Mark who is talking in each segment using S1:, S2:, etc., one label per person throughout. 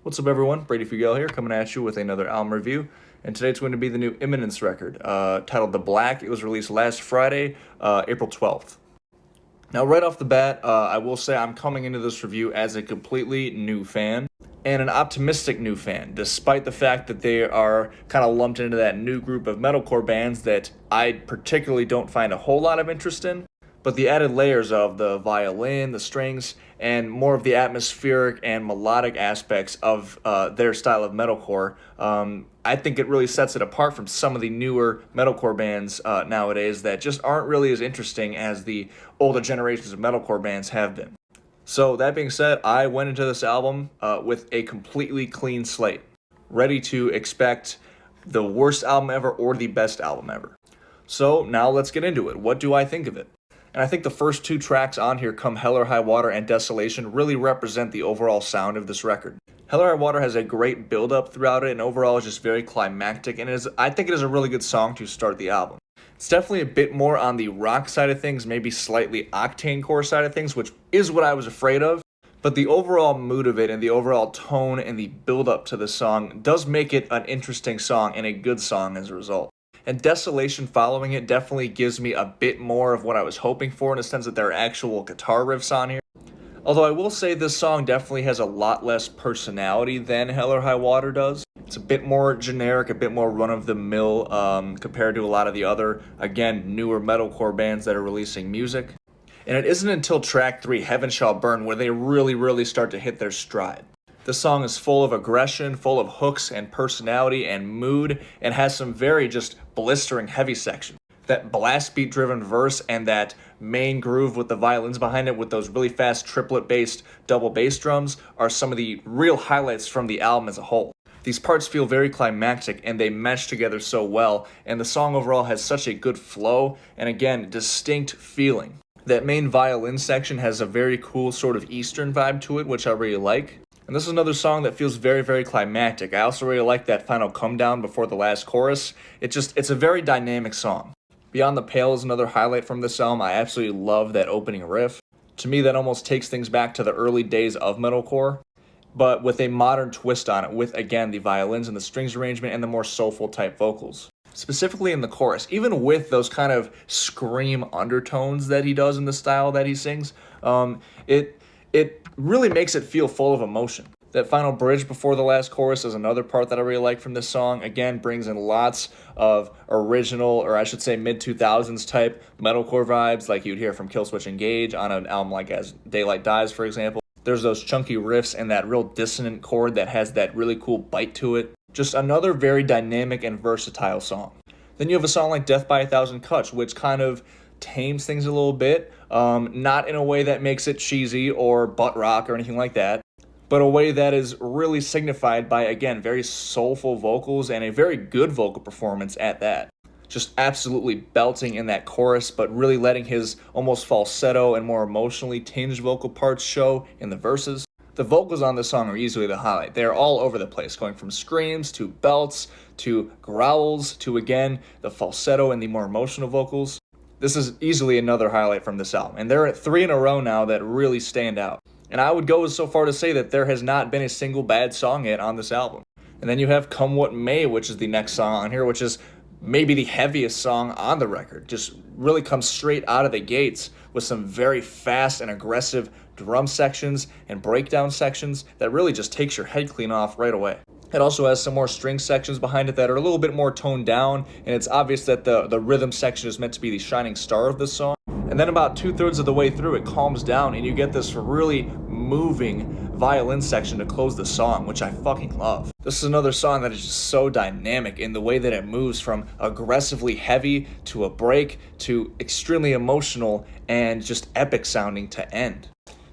S1: What's up, everyone? Brady Fugel here, coming at you with another album review. And today it's going to be the new Imminence record, titled The Black. It was released last Friday, April 12th. Now, right off the bat, I will say I'm coming into this review as a completely new fan, and an optimistic new fan, despite the fact that they are kind of lumped into that new group of metalcore bands that I particularly don't find a whole lot of interest in. But the added layers of the violin, the strings, and more of the atmospheric and melodic aspects of their style of metalcore, I think it really sets it apart from some of the newer metalcore bands nowadays that just aren't really as interesting as the older generations of metalcore bands have been. So that being said, I went into this album with a completely clean slate, ready to expect the worst album ever or the best album ever. So now let's get into it. What do I think of it? And I think the first two tracks on here, Come Hell or High Water and Desolation, really represent the overall sound of this record. Hell or High Water has a great build-up throughout it, and overall is just very climactic, and I think it is a really good song to start the album. It's definitely a bit more on the rock side of things, maybe slightly octane core side of things, which is what I was afraid of. But the overall mood of it and the overall tone and the build-up to the song does make it an interesting song and a good song as a result. And Desolation following it definitely gives me a bit more of what I was hoping for in a sense that there are actual guitar riffs on here. Although I will say this song definitely has a lot less personality than Hell or High Water does. It's a bit more generic, a bit more run-of-the-mill compared to a lot of the other, again, newer metalcore bands that are releasing music. And it isn't until track 3, Heaven Shall Burn, where they really start to hit their stride. The song is full of aggression, full of hooks and personality and mood, and has some very just blistering heavy section. That blast beat driven verse and that main groove with the violins behind it with those really fast triplet based double bass drums are some of the real highlights from the album as a whole. These parts feel very climactic and they mesh together so well, and the song overall has such a good flow and again, distinct feeling. That main violin section has a very cool sort of Eastern vibe to it, which I really like. And this is another song that feels very climactic. I also really like that final come down before the last chorus. It's a very dynamic song. Beyond the Pale is another highlight from this album. I absolutely love that opening riff. To me, that almost takes things back to the early days of metalcore, but with a modern twist on it, with, again, the violins and the strings arrangement and the more soulful type vocals. Specifically in the chorus, even with those kind of scream undertones that he does in the style that he sings, it really makes it feel full of emotion. That final bridge before the last chorus is another part that I really like from this song. Again, brings in lots of original, or I should say mid-2000s type metalcore vibes like you'd hear from Killswitch Engage on an album like As Daylight Dies, for example. There's those chunky riffs and that real dissonant chord that has that really cool bite to it. Just another very dynamic and versatile song. Then you have a song like Death by a Thousand Cuts, which kind of tames things a little bit, not in a way that makes it cheesy or butt rock or anything like that, but a way that is really signified by, again, very soulful vocals and a very good vocal performance at that. Just absolutely belting in that chorus, but really letting his almost falsetto and more emotionally tinged vocal parts show in the verses. The vocals on this song are easily the highlight. They're all over the place, going from screams to belts to growls to, again, the falsetto and the more emotional vocals. This is easily another highlight from this album, and there are 3 in a row now that really stand out. And I would go so far to say that there has not been a single bad song yet on this album. And then you have Come What May, which is the next song on here, which is maybe the heaviest song on the record. Just really comes straight out of the gates with some very fast and aggressive drum sections and breakdown sections that really just takes your head clean off right away. It also has some more string sections behind it that are a little bit more toned down, and it's obvious that the rhythm section is meant to be the shining star of this song. And then about 2/3 of the way through, it calms down, and you get this really moving violin section to close the song, which I fucking love. This is another song that is just so dynamic in the way that it moves from aggressively heavy to a break to extremely emotional and just epic sounding to end.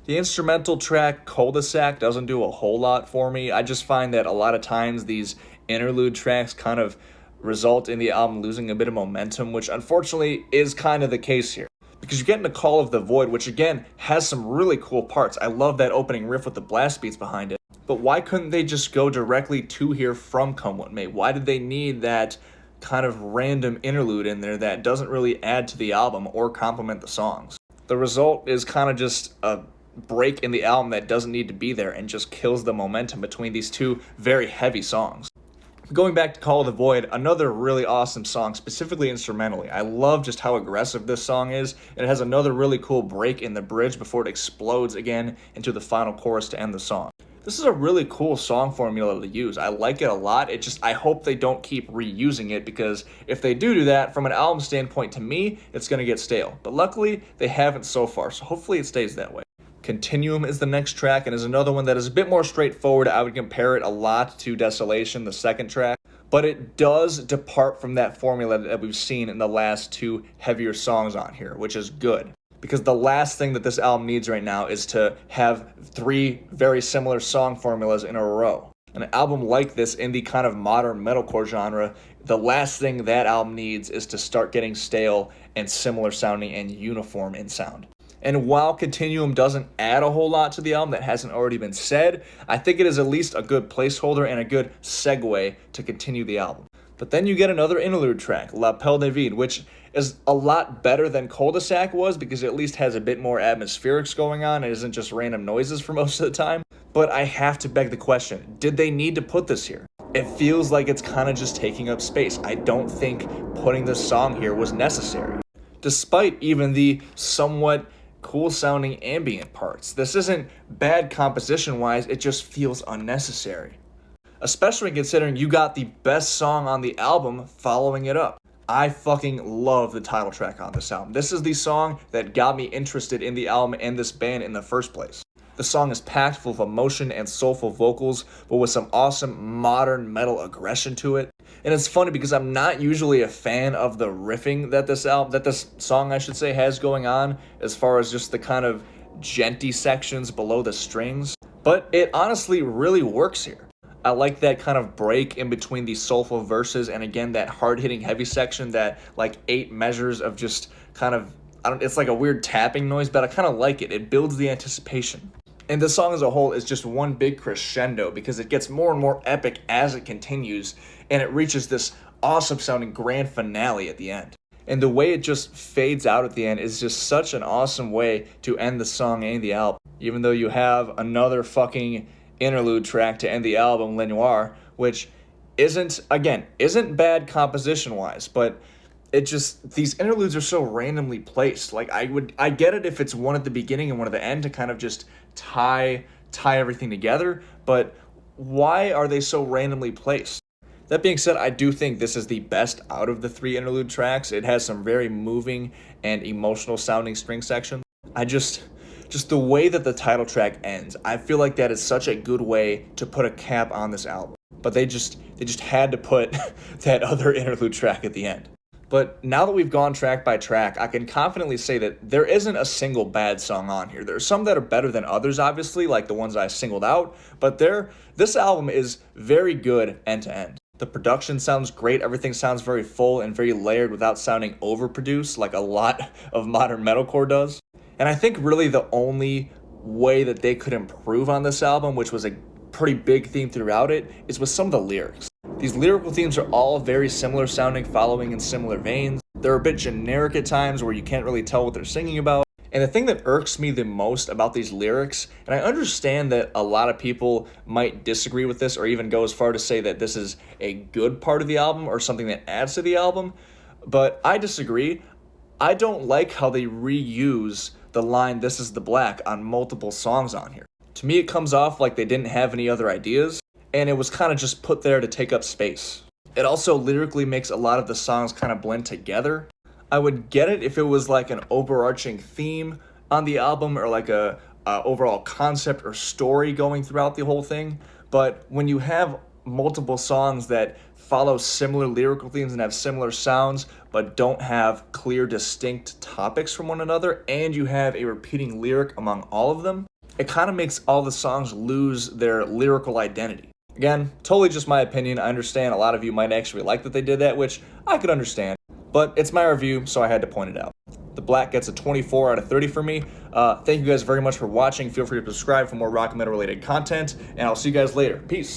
S1: The instrumental track, Cul-de-sac, doesn't do a whole lot for me. I just find that a lot of times these interlude tracks kind of result in the album losing a bit of momentum, which unfortunately is kind of the case here. Because you're getting a Call of the Void, which again has some really cool parts. I love that opening riff with the blast beats behind it. But why couldn't they just go directly to here from Come What May? Why did they need that kind of random interlude in there that doesn't really add to the album or complement the songs? The result is kind of just a break in the album that doesn't need to be there and just kills the momentum between these two very heavy songs. Going back to Call of the Void, another really awesome song, specifically instrumentally. I love just how aggressive this song is, and it has another really cool break in the bridge before it explodes again into the final chorus to end the song. This is a really cool song formula to use. I like it a lot. I hope they don't keep reusing it, because if they do that, from an album standpoint, to me, it's going to get stale. But luckily, they haven't so far, so hopefully it stays that way. Continuum is the next track, and is another one that is a bit more straightforward. I would compare it a lot to Desolation, the second track, but it does depart from that formula that we've seen in the last two heavier songs on here, which is good. Because the last thing that this album needs right now is to have three very similar song formulas in a row. An album like this in the kind of modern metalcore genre, the last thing that album needs is to start getting stale and similar sounding and uniform in sound. And while Continuum doesn't add a whole lot to the album that hasn't already been said, I think it is at least a good placeholder and a good segue to continue the album. But then you get another interlude track, La Pelle de Vide, which is a lot better than Cul-de-sac was, because it at least has a bit more atmospherics going on. It isn't just random noises for most of the time. But I have to beg the question, did they need to put this here? It feels like it's kind of just taking up space. I don't think putting this song here was necessary, despite even the somewhat cool sounding ambient parts. This isn't bad composition wise, it just feels unnecessary. Especially considering you got the best song on the album following it up. I fucking love the title track on this album. This is the song that got me interested in the album and this band in the first place. The song is packed full of emotion and soulful vocals, but with some awesome modern metal aggression to it. And it's funny because I'm not usually a fan of the riffing that this song has going on, as far as just the kind of djenty sections below the strings. But it honestly really works here. I like that kind of break in between these soulful verses, and again that hard-hitting heavy section, that like 8 measures of just kind of, it's like a weird tapping noise, but I kind of like it. It builds the anticipation. And the song as a whole is just one big crescendo, because it gets more and more epic as it continues, and it reaches this awesome sounding grand finale at the end. And the way it just fades out at the end is just such an awesome way to end the song and the album. Even though you have another fucking interlude track to end the album, Le Noir, which isn't bad composition wise, but these interludes are so randomly placed. Like I get it if it's one at the beginning and one at the end to kind of just tie everything together, but why are they so randomly placed? That being said, I do think this is the best out of the 3 interlude tracks. It has some very moving and emotional sounding string sections. Just the way that the title track ends, I feel like that is such a good way to put a cap on this album. But they just had to put that other interlude track at the end. But now that we've gone track by track, I can confidently say that there isn't a single bad song on here. There are some that are better than others, obviously, like the ones I singled out, but this album is very good end to end. The production sounds great, everything sounds very full and very layered without sounding overproduced like a lot of modern metalcore does. And I think really the only way that they could improve on this album, which was a pretty big theme throughout it, is with some of the lyrics. These lyrical themes are all very similar sounding, following in similar veins. They're a bit generic at times where you can't really tell what they're singing about. And the thing that irks me the most about these lyrics, and I understand that a lot of people might disagree with this or even go as far to say that this is a good part of the album or something that adds to the album, but I disagree. I don't like how they reuse the line "This is the Black" on multiple songs on here. To me, it comes off like they didn't have any other ideas, and it was kind of just put there to take up space. It also lyrically makes a lot of the songs kind of blend together. I would get it if it was like an overarching theme on the album, or like a overall concept or story going throughout the whole thing, but when you have multiple songs that follow similar lyrical themes and have similar sounds but don't have clear distinct topics from one another, and you have a repeating lyric among all of them, it kind of makes all the songs lose their lyrical identity. Again, totally just my opinion. I understand a lot of you might actually like that they did that, which I could understand, but it's my review, so I had to point it out. The Black gets a 24 out of 30 for me. Thank you guys very much for watching. Feel free to subscribe for more rock and metal related content, and I'll see you guys later. Peace.